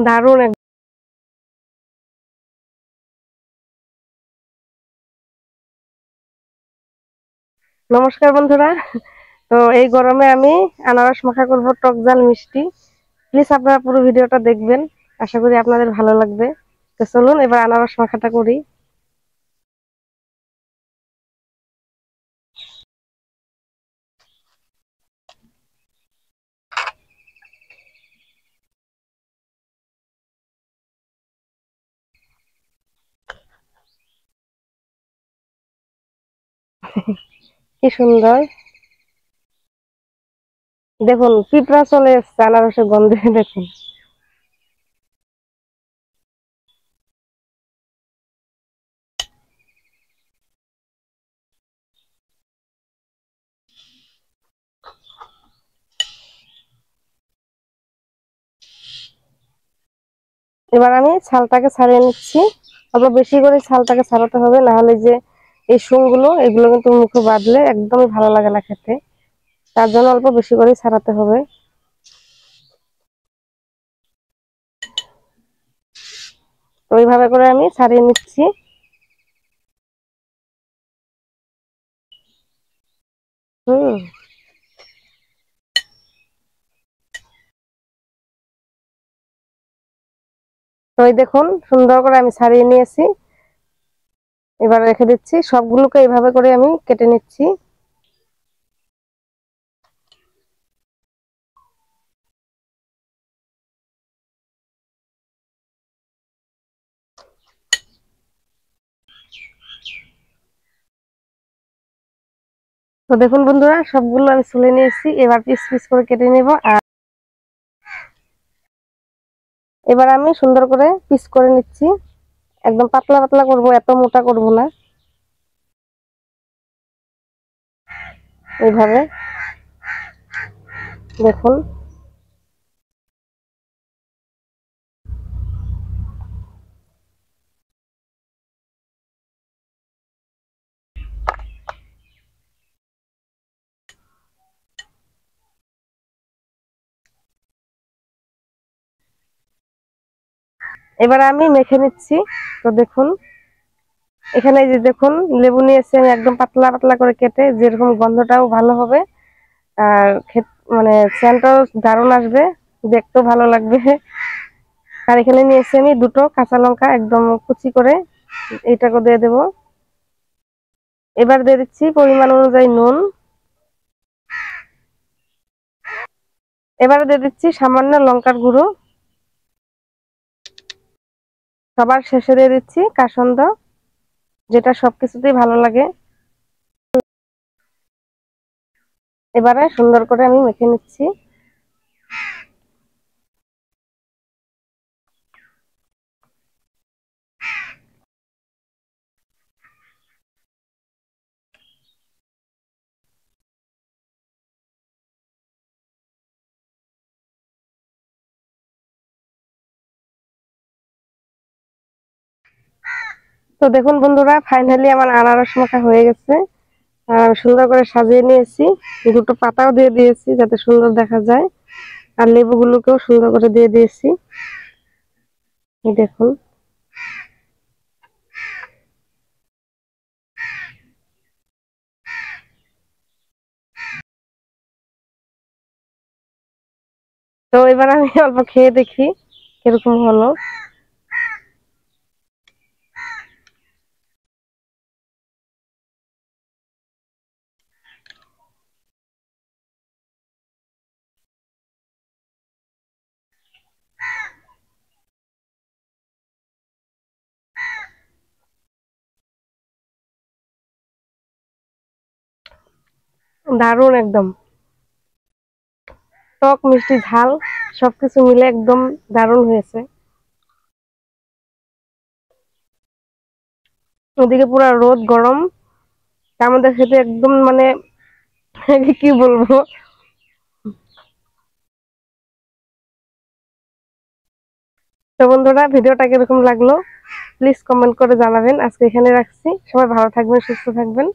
দারুণ নমস্কার বন্ধুরা। তো এই গরমে আমি আনারস মাখা করব, টক ঝাল মিষ্টি। প্লিজ আপনারা পুরো ভিডিওটা দেখবেন, আশা করি আপনাদের ভালো লাগবে। তো চলুন এবার আনারস মাখাটা করি। কি সুন্দর, দেখুন পিঁপড়া চলে এসছে আনারসের গন্ধে। দেখুন এবার আমি ছালটাকে ছাড়িয়ে নিচ্ছি। অল্প বেশি করে ছালটাকে ছাড়াতে হবে, না হলে যে এই শুঁড়গুলো এগুলো কিন্তু মুখে বাঁধলে একদমই ভালো লাগে না খেতে। তার জন্য অল্প বেশি করে ছাড়াতে হবে। তো এইভাবে করে আমি ছাড়িয়ে নিচ্ছি। হুম তো এই দেখুন সুন্দর করে আমি ছাড়িয়ে নিয়েছি। এবার রেখে দিচ্ছি, সবগুলোকে এইভাবে করে আমি কেটে নিচ্ছি। তো দেখুন বন্ধুরা, সবগুলো আমি ছুলে নিয়েছি। এবার পিস পিস করে কেটে নেব। আর এবার আমি সুন্দর করে পিস করে নিচ্ছি। একদম পাতলা পাতলা করব, এত মোটা করব না। এইভাবে দেখুন। এবার আমি মেখে নিচ্ছি। তো দেখুন এখানে যে দেখুন লেবু নিয়েছি আমি, একদম পাতলা পাতলা করে কেটে, যেরকম গন্ধটাও ভালো হবে আর মানে সেন্টটাও দারুণ আসবে, দেখতেও ভালো লাগবে। আর এখানে নিয়েছি আমি দুটো কাঁচা লঙ্কা, একদম কুচি করে এইটাকে দিয়ে দেব। এবার দিয়ে দিচ্ছি পরিমাণ অনুযায়ী নুন। এবারে দিয়ে দিচ্ছি সামান্য লঙ্কার গুঁড়ো। সবার শেষে দিয়ে দিচ্ছি কাসন্দ, যেটা সবকিছুতেই ভালো লাগে। এবারে সুন্দর করে আমি মেখে নিচ্ছি। তো দেখুন বন্ধুরা, ফাইনালি আমার আনারস মাখা হয়ে গেছে। আর সুন্দর করে সাজিয়ে নিয়েছি, দুটো পাতাও দিয়ে দিয়েছি যাতে সুন্দর দেখা যায়। আর লেবুগুলোকেও সুন্দর করে দিয়ে দিয়েছি। এই দেখুন। তো এবার আমি অল্প খেয়ে দেখি কিরকম হলো। দারুণ একদম, টক মিষ্টি ঝাল সবকিছু মিলে একদম দারুণ হয়েছে। ওদিকে পুরো রোদ গরম, তার মধ্যে খেতে একদম মানে কি বলবো। তো বন্ধুরা, ভিডিওটা কিরকম লাগলো প্লিজ কমেন্ট করে জানাবেন। আজকে এখানে রাখছি, সবাই ভালো থাকবেন, সুস্থ থাকবেন।